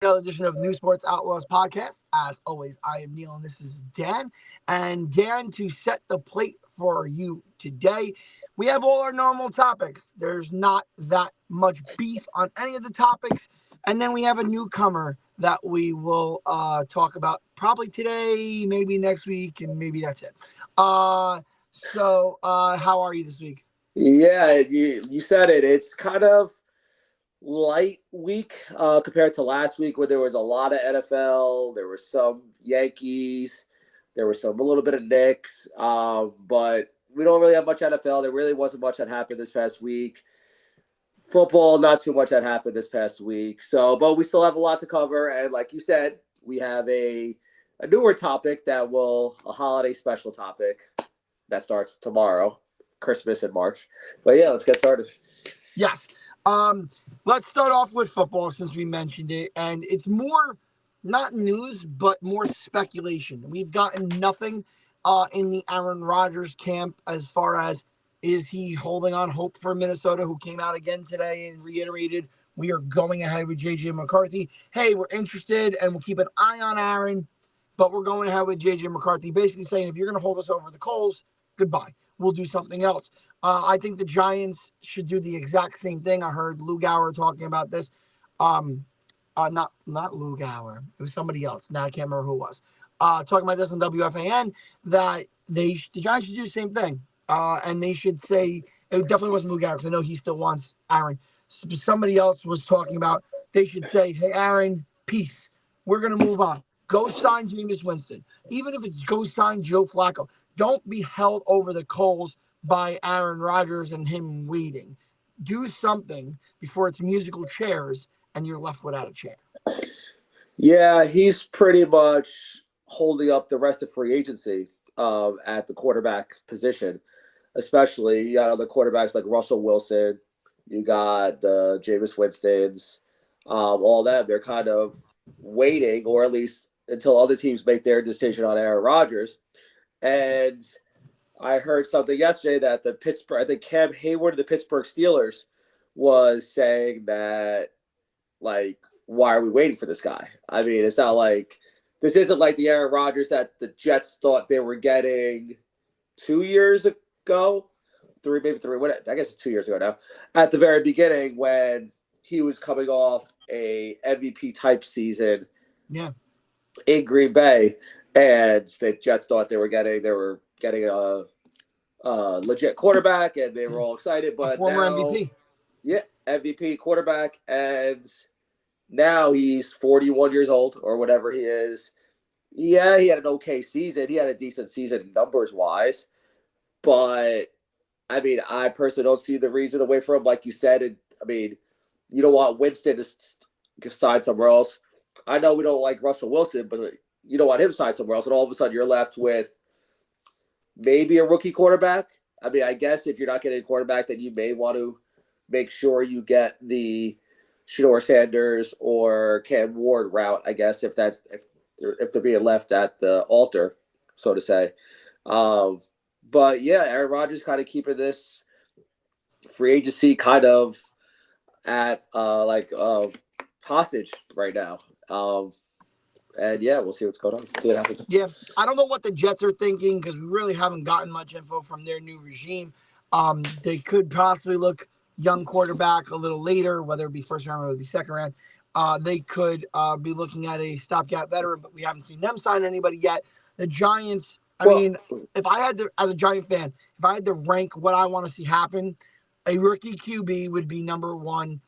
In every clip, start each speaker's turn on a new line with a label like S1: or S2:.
S1: Another edition of New Sports Outlaws podcast. As always, I am Neil and this is Dan. And Dan, to set the plate for you today, we have all our normal topics. There's not that much beef on any of the topics. And then we have a newcomer that we will talk about probably today, maybe next week, and maybe that's it. How are you this week?
S2: Yeah, you said it. It's kind of light week compared to last week where there was a lot of NFL. There was some Yankees. There was a little bit of Knicks. But we don't really have much NFL. There really wasn't much that happened this past week. Football, not too much that happened this past week. So, but we still have a lot to cover. And like you said, we have a newer topic a holiday special topic that starts tomorrow, Christmas in March. But yeah, let's get started.
S1: Yes. Let's start off with football since we mentioned it, and it's more not news but more speculation. We've gotten nothing in the Aaron Rodgers camp as far as is he holding on hope for Minnesota, who came out again today and reiterated we are going ahead with JJ McCarthy. Hey, we're interested and we'll keep an eye on Aaron, but we're going ahead with JJ McCarthy, basically saying if you're going to hold us over the coals, goodbye. We'll do something else. I think the Giants should do the exact same thing. I heard Lou Gower talking about this. Not Lou Gower. It was somebody else. Now I can't remember who it was. Talking about this on WFAN that the Giants should do the same thing. And they should say it definitely wasn't Lou Gower because I know he still wants Aaron. Somebody else was talking about they should say, "Hey Aaron, peace. We're gonna move on. Go sign Jameis Winston, even if it's go sign Joe Flacco. Don't be held over the coals by Aaron Rodgers and him waiting. Do something before it's musical chairs and you're left without a chair."
S2: Yeah, he's pretty much holding up the rest of free agency at the quarterback position, especially you got other quarterbacks like Russell Wilson. You got the Jameis Winstons, all that. They're kind of waiting, or at least until other teams make their decision on Aaron Rodgers. And I heard something yesterday that I think Cam Hayward of the Pittsburgh Steelers was saying that, like, why are we waiting for this guy? I mean, it's not like this isn't like the Aaron Rodgers that the Jets thought they were getting 2 years ago, maybe three. What I guess it's 2 years ago now. At the very beginning, when he was coming off a MVP type season,
S1: Yeah,
S2: in Green Bay, and the Jets thought they were getting a legit quarterback, and they were all excited.
S1: a
S2: But
S1: former
S2: now,
S1: MVP.
S2: yeah, MVP quarterback, and now he's 41 years old or whatever he is. Yeah, he had an okay season. He had a decent season numbers wise, but I mean, I personally don't see the reason to wait for him. Like you said, I mean, you don't want Winston to sign somewhere else. I know we don't like Russell Wilson, but you don't want him to sign somewhere else, and all of a sudden you're left with maybe a rookie quarterback. I mean, I guess if you're not getting a quarterback, then you may want to make sure you get the Shador Sanders or Cam Ward route. I guess if they're being left at the altar, so to say. But yeah, Aaron Rodgers kind of keeping this free agency kind of at hostage right now. And yeah, we'll see what's going on. See what happens.
S1: Yeah, I don't know what the Jets are thinking because we really haven't gotten much info from their new regime. They could possibly look young quarterback a little later, whether it be first round or whether it be second round. They could be looking at a stopgap veteran, but we haven't seen them sign anybody yet. The Giants, I
S2: Well,
S1: mean, if I had to, as a Giant fan, if I had to rank what I want to see happen, a rookie QB would be number one,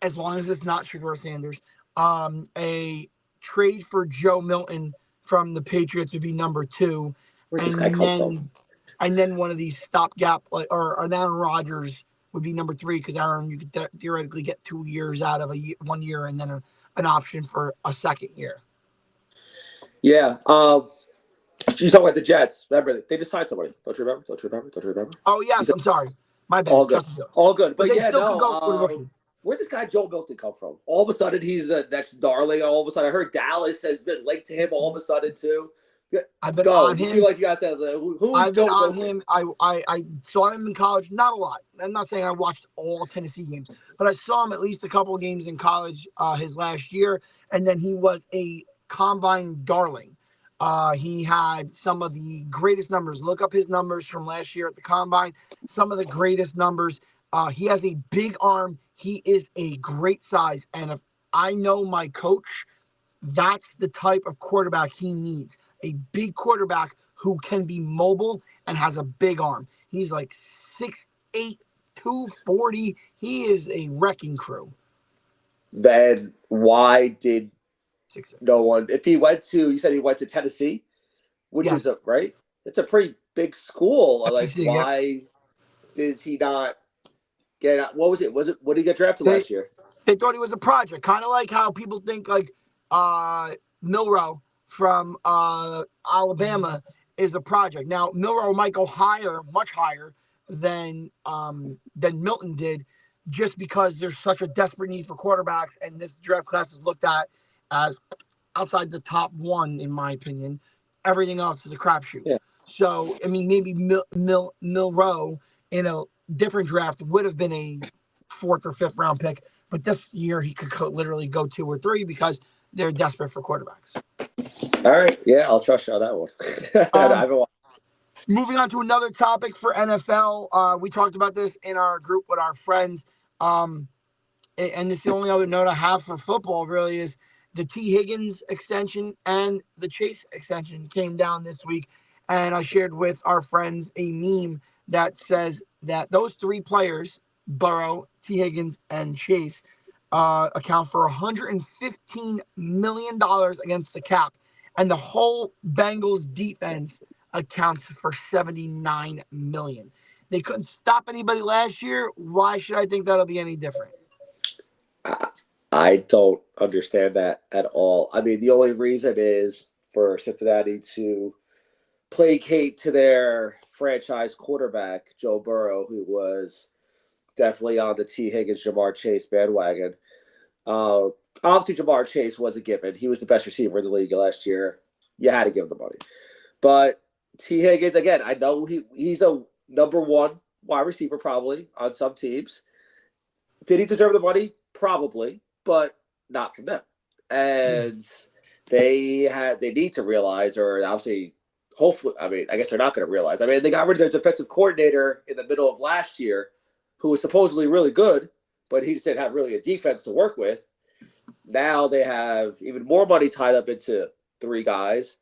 S1: as long as it's not Shador Sanders. A trade for Joe Milton from the Patriots would be number two,
S2: where'd this guy
S1: and
S2: come from?
S1: then one of these stopgap or an Aaron Rodgers would be number three because Aaron you could theoretically get 2 years out of 1 year and then an option for a second year.
S2: Yeah. You talking about the Jets? Remember, they just signed somebody. Don't you remember? Don't you remember? Don't you remember?
S1: Oh
S2: You
S1: yes,
S2: said
S1: I'm sorry, my
S2: all
S1: bad,
S2: good,
S1: Justin Fields.
S2: all good.
S1: But
S2: But
S1: they
S2: yeah,
S1: still could
S2: no.
S1: go with a rookie.
S2: Where did this guy Joe Milton come from? All of a sudden, he's the next darling. All of a sudden, I heard Dallas has been linked to him. All of a sudden, too.
S1: I've been
S2: Go.
S1: on
S2: You seem
S1: him.
S2: like you guys said who's
S1: I've been
S2: go
S1: on
S2: for it.
S1: him. I saw him in college, not a lot. I'm not saying I watched all Tennessee games, but I saw him at least a couple of games in college his last year, and then he was a combine darling. He had some of the greatest numbers. Look up his numbers from last year at the combine. Some of the greatest numbers. He has a big arm. He is a great size, and if I know my coach, that's the type of quarterback he needs. A big quarterback who can be mobile and has a big arm. He's like 6'8", 240. He is a wrecking crew.
S2: Then why did
S1: 6'6".
S2: no one? If he went to, you said he went to Tennessee, which is
S1: Yes.
S2: a right. It's a pretty big school. Like,
S1: SEC, yep.
S2: why did he not get? What was it? What did he get drafted
S1: They
S2: last year?
S1: they thought he was a project, kind of like how people think like Milrow from Alabama is a project. Now Milrow might go higher, much higher than Milton did, just because there's such a desperate need for quarterbacks, and this draft class is looked at as outside the top one, in my opinion. Everything else is a crapshoot.
S2: Yeah.
S1: So I mean, maybe Milrow in a different draft would have been a fourth or fifth round pick, but this year he could literally go 2 or 3 because they're desperate for quarterbacks.
S2: All right. Yeah, I'll trust you on that one. I
S1: Um,
S2: haven't watched.
S1: Moving on to another topic for NFL, we talked about this in our group with our friends, and it's the only other note I have for football. Really, is the T. Higgins extension and the Chase extension came down this week, and I shared with our friends a meme that says that those 3 players, Burrow, T. Higgins, and Chase, account for $115 million against the cap, and the whole Bengals defense accounts for 79 million. They couldn't stop anybody last year. Why should I think that'll be any different?
S2: I don't understand that at all. I mean, the only reason is for Cincinnati to placate to their franchise quarterback, Joe Burrow, who was definitely on the T. Higgins, Jamar Chase bandwagon. Uh, Obviously, Jamar Chase was a given. He was the best receiver in the league last year. You had to give him the money. But T. Higgins, again, I know he's a number one wide receiver probably on some teams. Did he deserve the money? Probably, but not from them. And they need to realize, or obviously, hopefully, I mean, I guess they're not going to realize. I mean, they got rid of their defensive coordinator in the middle of last year, who was supposedly really good, but he just didn't have really a defense to work with. Now they have even more money tied up into 3 guys.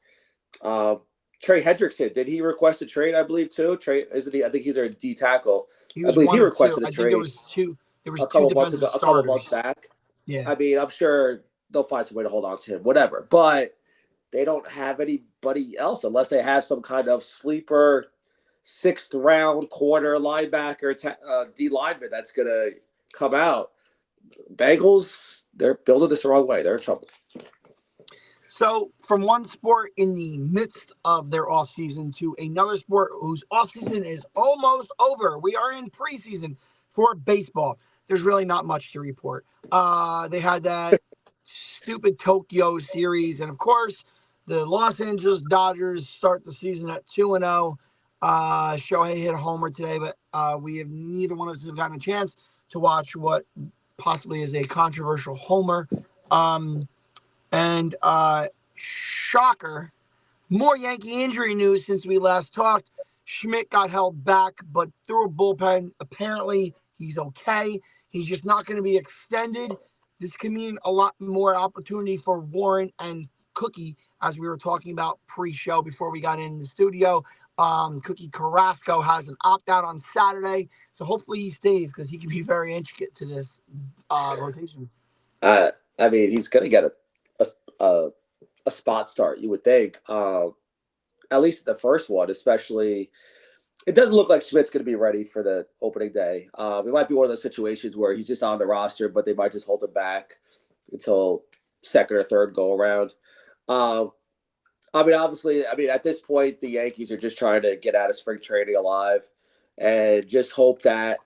S2: Trey Hendrickson, did he request a trade? I believe too. Trey, isn't he? I think he's their D tackle.
S1: He
S2: I
S1: was
S2: believe he
S1: one or two.
S2: requested a
S1: I think there
S2: trade
S1: was two. There was
S2: a
S1: two
S2: couple months
S1: defensive
S2: ago, a couple months
S1: starters.
S2: back.
S1: Yeah.
S2: I mean, I'm sure they'll find some way to hold on to him, whatever. But they don't have anybody else unless they have some kind of sleeper 6th-round corner linebacker D lineman that's gonna come out. Bengals, they're building this the wrong way. They're in trouble.
S1: So from one sport in the midst of their offseason to another sport whose offseason is almost over. We are in preseason for baseball. There's really not much to report. They had that stupid Tokyo series, and of course, the Los Angeles Dodgers start the season at 2-0. Shohei hit a homer today, but we have neither one of us have gotten a chance to watch what possibly is a controversial homer. And shocker, more Yankee injury news since we last talked. Schmidt got held back, but through a bullpen. Apparently, he's okay. He's just not going to be extended. This can mean a lot more opportunity for Warren and Cookie, as we were talking about pre-show before we got in the studio. Cookie Carrasco has an opt-out on Saturday, so hopefully he stays because he can be very intricate to this rotation.
S2: I mean, he's gonna get a, a spot start, you would think. At least the first one, especially. It doesn't look like Schmidt's going to be ready for the opening day. It might be one of those situations where he's just on the roster, but they might just hold him back until second or third go around. I mean, obviously, at this point, the Yankees are just trying to get out of spring training alive and just hope that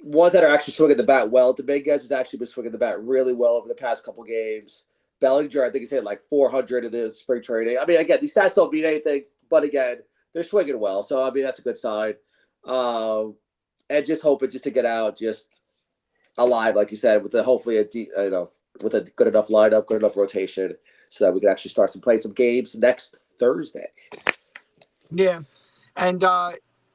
S2: ones that are actually swinging the bat well. Dominguez has actually been swinging the bat really well over the past couple games. Bellinger, I think he's hit like 400 in the spring training. I mean, again, these stats don't mean anything, but again, they're swinging well. So, I mean, that's a good sign. And just hoping just to get out just alive, like you said, with hopefully with a good enough lineup, good enough rotation, so that we can actually start to play some games next Thursday.
S1: Yeah, and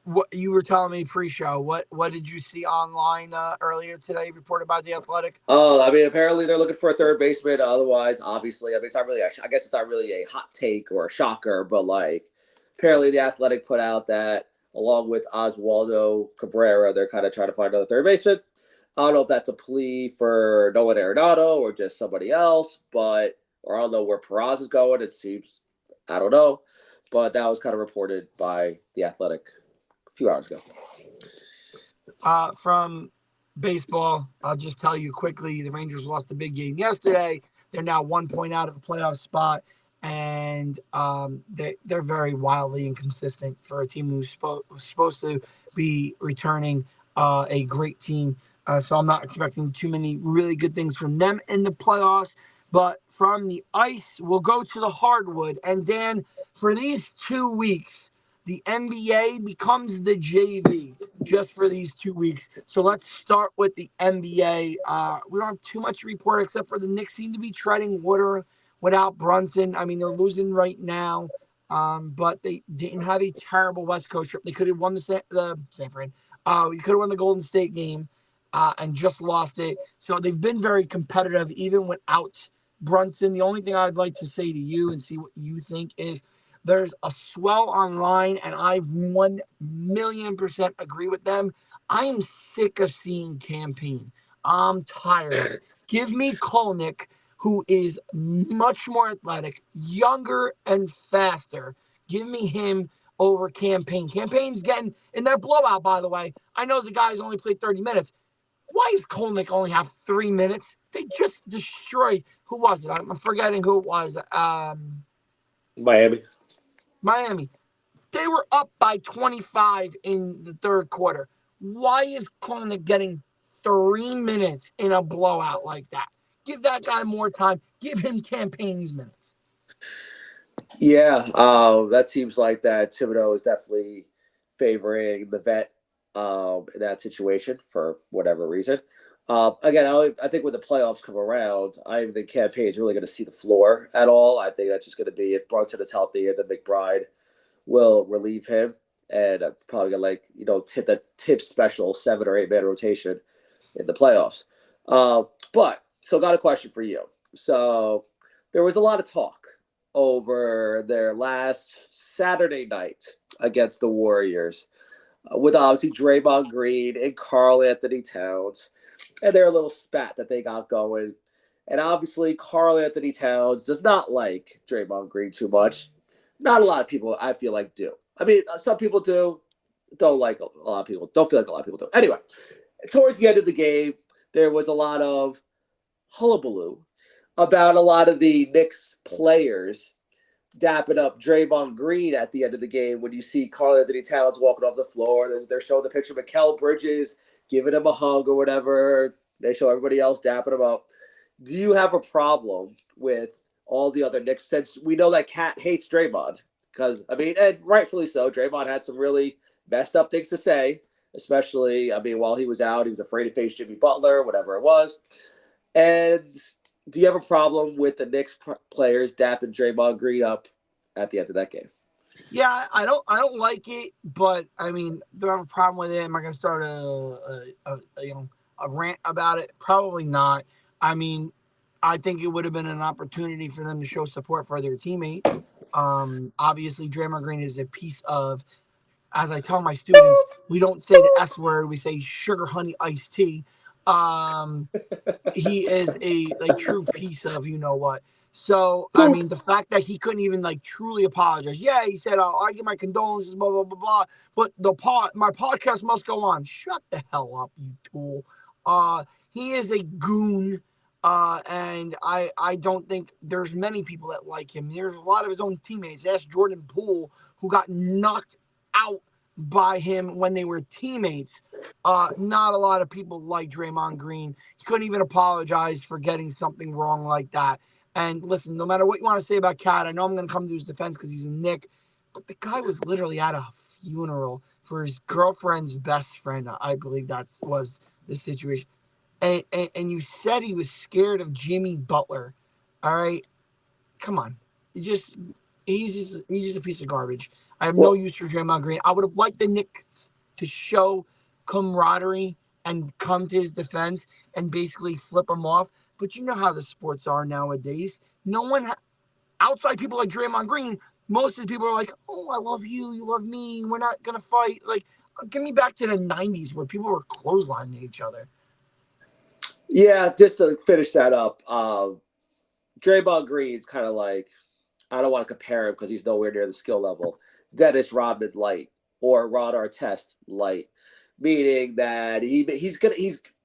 S1: what you were telling me pre-show, what did you see online earlier today? Reported by the Athletic.
S2: Oh, I mean, apparently they're looking for a third baseman. Otherwise, obviously, I mean, it's not really. I guess it's not really a hot take or a shocker, but like, apparently the Athletic put out that along with Oswaldo Cabrera, they're kind of trying to find another third baseman. I don't know if that's a plea for Nolan Arenado or just somebody else, or I don't know where Peraz is going. It seems, I don't know, but that was kind of reported by the Athletic a few hours ago.
S1: From baseball, I'll just tell you quickly: the Rangers lost a big game yesterday. They're now 1 point out of the playoff spot, and they're very wildly inconsistent for a team who's supposed to be returning a great team. So I'm not expecting too many really good things from them in the playoffs. But from the ice, we'll go to the hardwood. And Dan, for these 2 weeks, the NBA becomes the JV just for these 2 weeks. So let's start with the NBA. We don't have too much to report except for the Knicks seem to be treading water without Brunson. I mean, they're losing right now, but they didn't have a terrible West Coast trip. They could have won the San Fran. We could have won the Golden State game and just lost it. So they've been very competitive even without Brunson. The only thing I'd like to say to you and see what you think is there's a swell online, and I 1,000,000% agree with them. I am sick of seeing campaign. I'm tired of it. Give me Kolnick, who is much more athletic, younger, and faster. Give me him over campaign. Campaign's getting in that blowout, by the way. I know the guys only played 30 minutes. Why does Kolnick only have 3 minutes? They just destroyed. Who was it? I'm forgetting who it was.
S2: Miami.
S1: Miami. They were up by 25 in the third quarter. Why is Koenig getting 3 minutes in a blowout like that? Give that guy more time. Give him campaigns minutes.
S2: Yeah, that seems like that Thibodeau is definitely favoring the vet in that situation for whatever reason. Again, I think when the playoffs come around, I don't think campaign is really going to see the floor at all. I think that's just going to be if Brunson is healthy and then McBride will relieve him and probably get tip special 7 or 8 man rotation in the playoffs. But so got a question for you. So there was a lot of talk over their last Saturday night against the Warriors, with obviously Draymond Green and Karl Anthony Towns, and their little spat that they got going. And obviously, Karl Anthony Towns does not like Draymond Green too much. Not a lot of people, I feel like, do. I mean, some people do. Don't like a lot of people. Don't feel like a lot of people do. Anyway, towards the end of the game, there was a lot of hullabaloo about a lot of the Knicks players dapping up Draymond Green at the end of the game when you see Karl Anthony Towns walking off the floor. They're showing the picture of Mikal Bridges giving him a hug or whatever. They show everybody else dapping him up. Do you have a problem with all the other Knicks, since we know that Cat hates Draymond? Because, I mean, and rightfully so, Draymond had some really messed up things to say, especially, I mean, while he was out, he was afraid to face Jimmy Butler, whatever it was. And do you have a problem with the Knicks players dapping Draymond Green up at the end of that game?
S1: Yeah, I don't like it, but I mean, do I have a problem with it? Am I gonna start a rant about it? Probably not. I mean, I think it would have been an opportunity for them to show support for their teammate. Obviously, Draymond Green is a piece of, as I tell my students, we don't say the S word, we say sugar honey iced tea. Um, he is a true piece of you know what. So I
S2: Poop.
S1: mean, the fact that he couldn't even like truly apologize. Yeah, he said, "I give my condolences," blah blah blah blah. But my podcast must go on. Shut the hell up, you tool. He is a goon. And I don't think there's many people that like him. There's a lot of his own teammates. Ask Jordan Poole, who got knocked out by him when they were teammates. Not a lot of people like Draymond Green. He couldn't even apologize for getting something wrong like that. And listen, no matter what you want to say about Cat, I know I'm going to come to his defense because he's a Nick, but the guy was literally at a funeral for his girlfriend's best friend. I believe that was the situation. And you said he was scared of Jimmy Butler. All right, come on. He's just he's just a piece of garbage. I have no
S2: Well,
S1: use for Draymond Green. I would have liked the Knicks to show camaraderie and come to his defense and basically flip him off. But you know how the sports are nowadays. No one outside people like Draymond Green. Most of the people are like, "Oh, I love you. You love me. We're not gonna fight." Like, give me back to the '90s where people were clotheslining each other.
S2: yeah, just to finish that up, Draymond Green's kind of like, I don't want to compare him because he's nowhere near the skill level. Dennis Rodman light or Ron Artest light, meaning that he's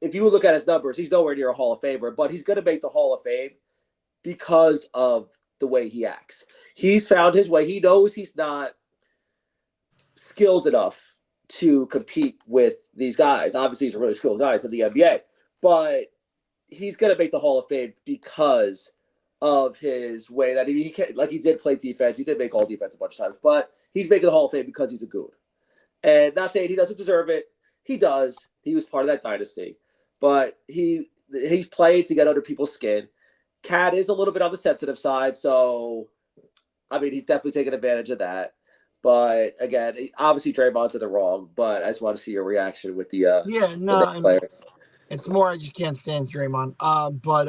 S2: if you look at his numbers, he's nowhere near a Hall of Famer, but he's gonna make the Hall of Fame because of the way he acts. He's found his way. He knows he's not skilled enough to compete with these guys. Obviously, he's a really skilled guy. It's in the NBA, but he's gonna make the Hall of Fame because of his way that he can, like he did play defense. He did make all defense a bunch of times, but he's making the Hall of Fame because he's a goon. And not saying he doesn't deserve it. He does. He was part of that dynasty, but he's played to get under people's skin. Cat is a little bit on the sensitive side, so I mean he's definitely taking advantage of that. But again, obviously Draymond's in the wrong. But I just want to see your reaction with
S1: Yeah,
S2: the
S1: no,
S2: next player.
S1: it's more I just can't stand Draymond. But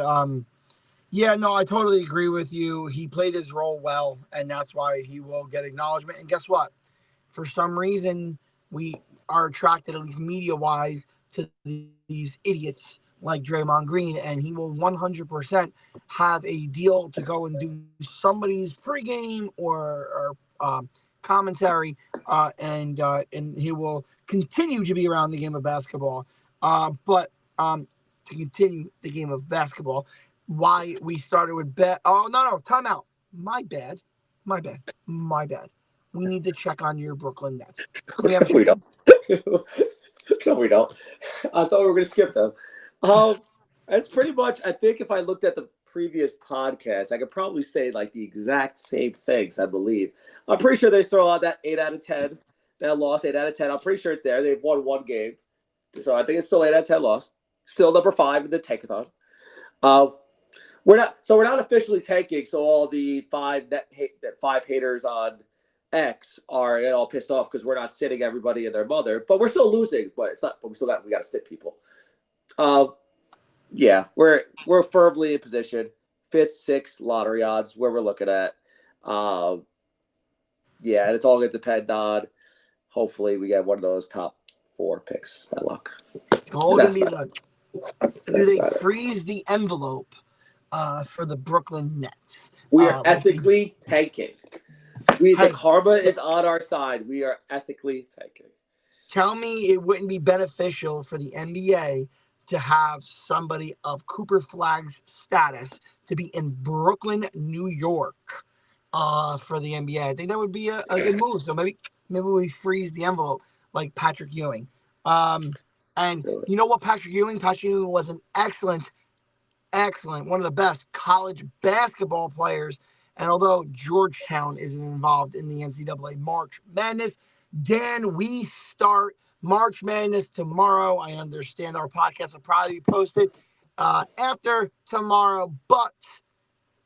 S1: yeah, no, I totally agree with you. He played his role well, and that's why he will get acknowledgement. And guess what? For some reason, we are attracted, at least media wise, to these idiots like Draymond Green, and he will 100% have a deal to go and do somebody's pregame or commentary, and he will continue to be around the game of basketball. But to continue the game of basketball, why we started with bet? Oh no, timeout. My bad, my bad, my bad. We need to check on your Brooklyn Nets. Can we have a check?
S2: We don't. No, we don't. I thought we were going to skip them. It's pretty much. I think if I looked at the previous podcast, I could probably say like the exact same things. I believe. I'm pretty sure they throw out that 8 out of 10. That loss 8 out of 10. I'm pretty sure it's there. They've won one game, so I think it's still 8 out of 10 loss. Still number 5 in the tankathon. Uh, we're not officially tanking. So all the five haters on X are all pissed off because we're not sitting everybody and their mother, but we're still losing. But it's not. But we got to sit people. Uh, yeah, we're firmly in position. 5th, 6th lottery odds where we're looking at. Um, yeah, and it's all going to depend on. Hopefully, we get one of those top 4 picks by luck.
S1: It's all
S2: And
S1: gonna
S2: that's
S1: be
S2: not.
S1: the.
S2: And
S1: Do
S2: that's
S1: they
S2: not it.
S1: freeze the envelope for the Brooklyn Nets?
S2: We are
S1: Like they.
S2: ethically tanking. The
S1: Hey,
S2: karma is on our side. We are ethically tanking.
S1: tell me it wouldn't be beneficial for the NBA to have somebody of Cooper Flag's status to be in Brooklyn, New York, for the NBA. I think that would be a good move. So maybe we freeze the envelope like Patrick Ewing. And
S2: Do it.
S1: you know what, Patrick Ewing? Patrick Ewing was an excellent, one of the best college basketball players. And although Georgetown isn't involved in the NCAA March Madness, Dan, we start March Madness tomorrow. I understand our podcast will probably be posted after tomorrow, but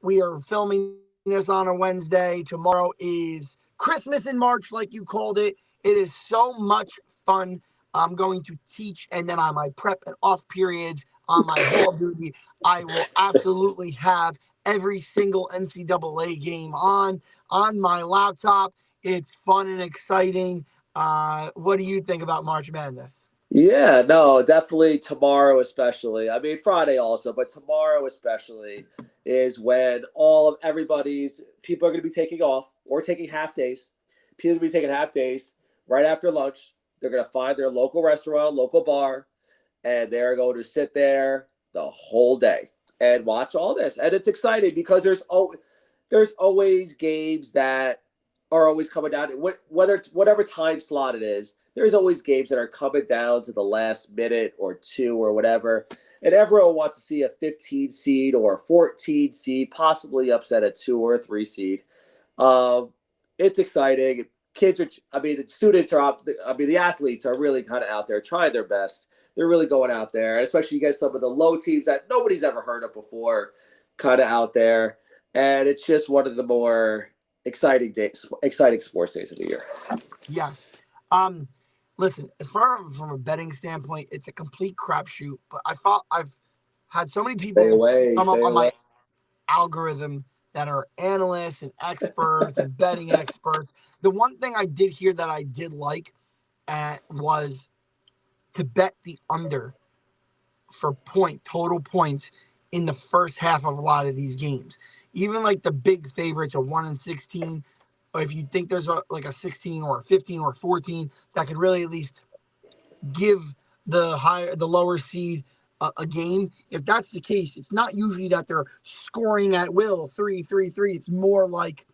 S1: we are filming this on a Wednesday. Tomorrow is Christmas in March, like you called it. It is so much fun. I'm going to teach, and then on my prep and off periods, on my ball duty, I will absolutely have every single NCAA game on my laptop. It's fun and exciting. What do you think about March Madness?
S2: Yeah, no, definitely tomorrow, especially. I mean, Friday also, but tomorrow, especially, is when all of everybody's people are going to be taking off or taking half days. People are going to be taking half days right after lunch. They're going to find their local restaurant, local bar, and they're going to sit there the whole day and watch all this. And it's exciting because there's always games that are always coming down. Whether whatever time slot it is, there's always games that are coming down to the last minute or two or whatever, and everyone wants to see a 15 seed or a 14 seed possibly upset a 2 or a 3 seed. Um, it's exciting. Kids are, I mean, the students are out. I mean, the athletes are really kind of out there trying their best. They're really going out there, especially you get some of the low teams that nobody's ever heard of before, kind of out there, and it's just one of the more exciting sports days of the year.
S1: Yes. Um, Listen, as far as from a betting standpoint, it's a complete crapshoot. But I've had so many
S2: Stay
S1: people
S2: away,
S1: come up
S2: stay
S1: on
S2: away.
S1: my algorithm that are analysts and experts and betting experts. The one thing I did hear that I did like was to bet the under for total points in the first half of a lot of these games. Even like the big favorites are 1-16, or if you think there's like a 16 or a 15 or 14 that could really at least give the lower seed a game. If that's the case, it's not usually that they're scoring at will 3-3-3. It's more like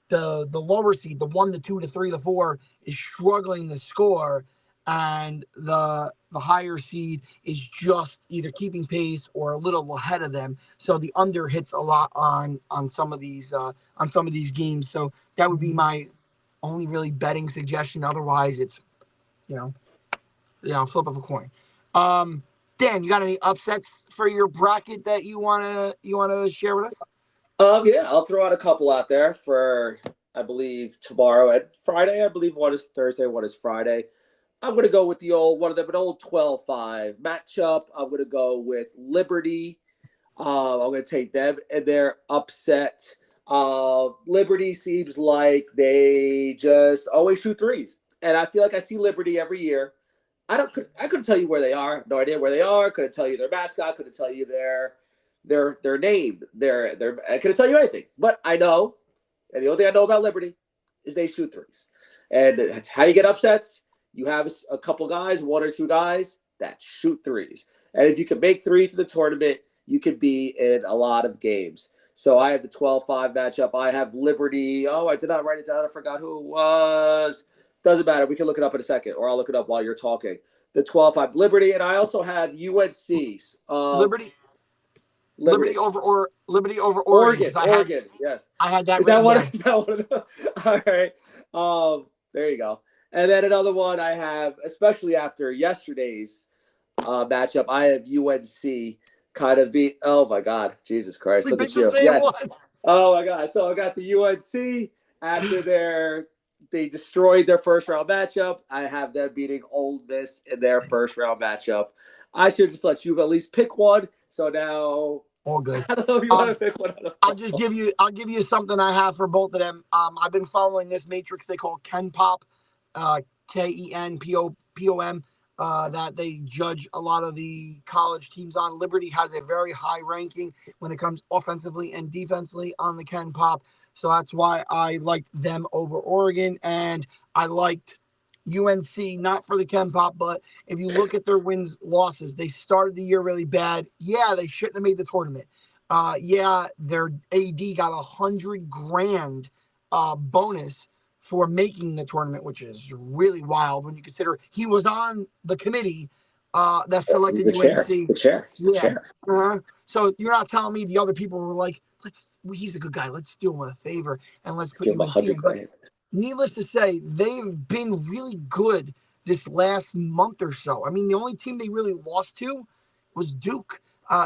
S1: the the lower seed, the 1, the 2, the 3, the 4 is struggling to score, and the higher seed is just either keeping pace or a little ahead of them. So the under hits a lot on some of these games. So that would be my only really betting suggestion. Otherwise, it's you know flip of a coin. Dan, you got any upsets for your bracket that you wanna share with us?
S2: Yeah, I'll throw out a couple out there for I believe tomorrow and Friday. I believe one is Thursday, one is Friday. I'm going to go with the old one of them, an old 12-5 matchup. I'm going to go with Liberty. I'm going to take them and their upset. Liberty seems like they just always shoot threes, and I feel like I see Liberty every year. I couldn't tell you where they are. No idea where they are. Couldn't tell you their mascot. Couldn't tell you their name. Their I couldn't tell you anything. But I know, and the only thing I know about Liberty is they shoot threes, and that's how you get upsets. You have a couple guys, one or two guys that shoot threes, and if you can make threes in the tournament, you can be in a lot of games. So I have the 12-5 matchup. I have Liberty. Oh, I did not write it down. I forgot who it was. Doesn't matter. We can look it up in a second, or I'll look it up while you're talking. The 12-5 Liberty, and I also have UNC's
S1: Liberty,
S2: Liberty.
S1: Liberty over Oregon,
S2: Oregon,
S1: because
S2: Oregon, yes.
S1: I had that
S2: Is that
S1: written
S2: one?
S1: down.
S2: Is that one of the? All right. There you go. And then another one I have, especially after yesterday's matchup, I have UNC kind of beat. Oh my God, Jesus Christ!
S1: We
S2: Look at
S1: picked the
S2: you.
S1: same
S2: Yes.
S1: one.
S2: Oh my God. So I got the UNC after they destroyed their first round matchup. I have them beating Ole Miss in their first round matchup. I should just let you at least pick one. So now
S1: All good.
S2: I don't know if you want to pick one.
S1: I'll give you something I have for both of them. I've been following this matrix they call Ken Pop, KenPom, that they judge a lot of the college teams on. Liberty has a very high ranking when it comes offensively and defensively on the Ken Pop. So that's why I liked them over Oregon, and I liked UNC, not for the Ken Pop, but if you look at their wins losses, they started the year really bad. Yeah, they shouldn't have made the tournament. Yeah, their AD got $100,000 bonus for making the tournament, which is really wild when you consider he was on the committee that
S2: He's
S1: selected
S2: the chair.
S1: UNC.
S2: The chair. He's the
S1: Yeah.
S2: chair.
S1: So you're not telling me the other people were like, he's a good guy. Let's do him a favor and let's
S2: Let's
S1: put
S2: give him
S1: UNC in. But
S2: $100,000.
S1: needless to say, they've been really good this last month or so. I mean, the only team they really lost to was Duke.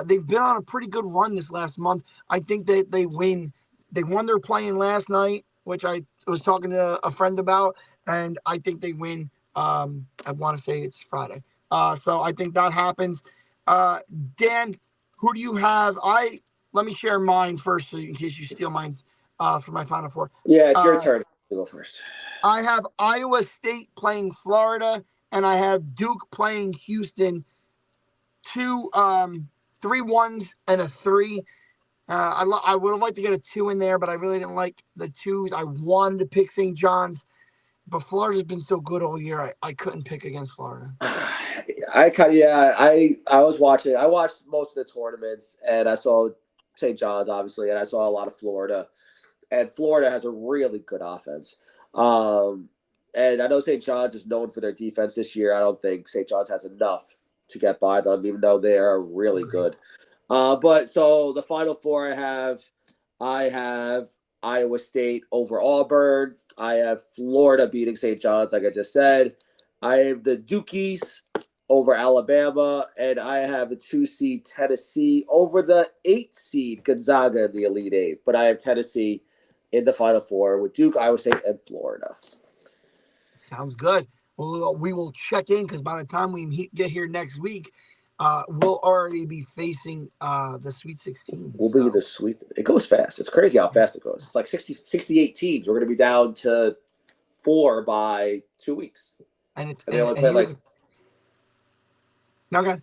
S1: They've been on a pretty good run this last month. I think that they win. They won their playing last night, which I was talking to a friend about, and I think they win. I want to say it's Friday. So I think that happens. Dan, who do you have? Let me share mine first, so in case you steal mine for my final four.
S2: Yeah, it's your
S1: Uh,
S2: turn to go first.
S1: I have Iowa State playing Florida, and I have Duke playing Houston. Two 3 1s and a 3. I would have liked to get a 2 in there, but I really didn't like the 2s. I wanted to pick St. John's, but Florida's been so good all year. I couldn't pick against Florida.
S2: I was watching. I watched most of the tournaments, and I saw St. John's obviously, and I saw a lot of Florida. And Florida has a really good offense. And I know St. John's is known for their defense this year. I don't think St. John's has enough to get by them, even though they are really good. But so the Final Four I have Iowa State over Auburn. I have Florida beating St. John's, like I just said. I have the Dukies over Alabama, and I have a 2 seed Tennessee over the 8 seed Gonzaga in the Elite Eight. But I have Tennessee in the Final Four with Duke, Iowa State, and Florida.
S1: Sounds good. Well, we will check in because by the time we get here next week, we'll already be facing the Sweet 16.
S2: We'll be the Sweet. It goes fast. It's crazy how fast it goes. It's like 68 teams. We're going to be down to 4 by 2 weeks.
S1: And it's
S2: and they only play like.
S1: No, go ahead.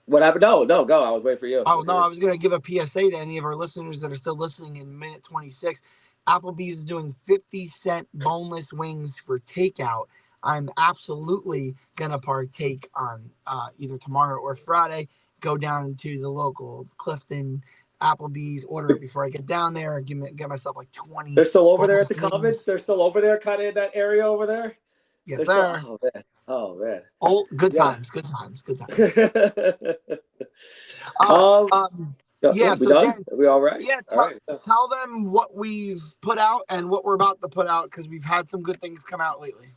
S2: What happened? No, go. I was waiting for you.
S1: Oh, no, I was going to give a PSA to any of our listeners that are still listening in minute 26. Applebee's is doing 50-cent boneless wings for takeout. I'm absolutely going to partake on either tomorrow or Friday. Go down to the local Clifton Applebee's, order it before I get down there, and get myself like 20.
S2: They're still over there at the Commons? They're still over there, kind of in that area over there?
S1: Yes, sir.
S2: Still, oh, man.
S1: Oh, good times. Good times.
S2: Yeah, we done? Dan, are we all right?
S1: Yeah,
S2: all right.
S1: Tell them what we've put out and what we're about to put out, because we've had some good things come out lately.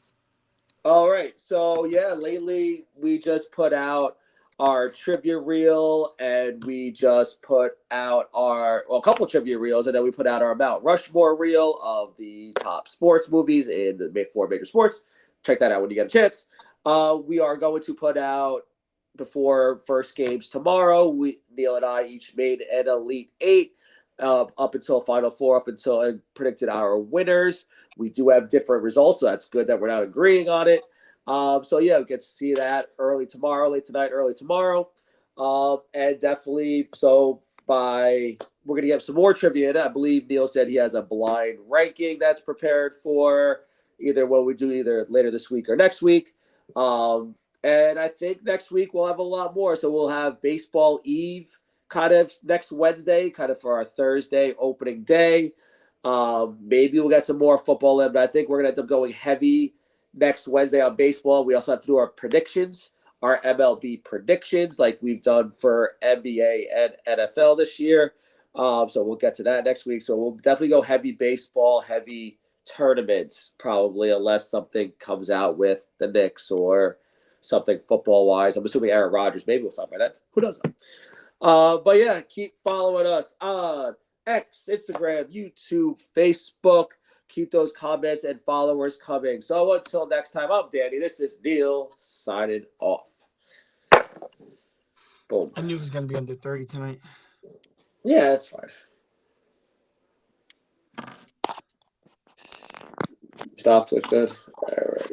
S2: All right. So, lately we just put out our trivia reel, and we just put out a couple trivia reels, and then we put out our Mount Rushmore reel of the top sports movies in the 4 major sports. Check that out when you get a chance. We are going to put out before first games tomorrow. Neil and I each made an Elite Eight up until Final Four, and predicted our winners. We do have different results, so that's good that we're not agreeing on it. We get to see that late tonight, early tomorrow. And definitely, we're going to get some more trivia in it. I believe Neil said he has a blind ranking that's prepared for either what we do either later this week or next week. And I think next week we'll have a lot more. So we'll have Baseball Eve kind of next Wednesday, kind of for our Thursday opening day. Maybe we'll get some more football in, but I think we're going to end up going heavy next Wednesday on baseball. We also have to do our predictions, our MLB predictions, like we've done for NBA and NFL this year. So we'll get to that next week. So we'll definitely go heavy baseball, heavy tournaments, probably, unless something comes out with the Knicks or something football-wise. I'm assuming Aaron Rodgers maybe will stop by that. Who knows? Keep following us on X, Instagram, YouTube, Facebook. Keep those comments and followers coming. So until next time, I'm Danny. This is Neil signing off. Boom.
S1: I knew it was going to be under 30 tonight.
S2: Yeah, that's fine. Stopped. Look good. All right.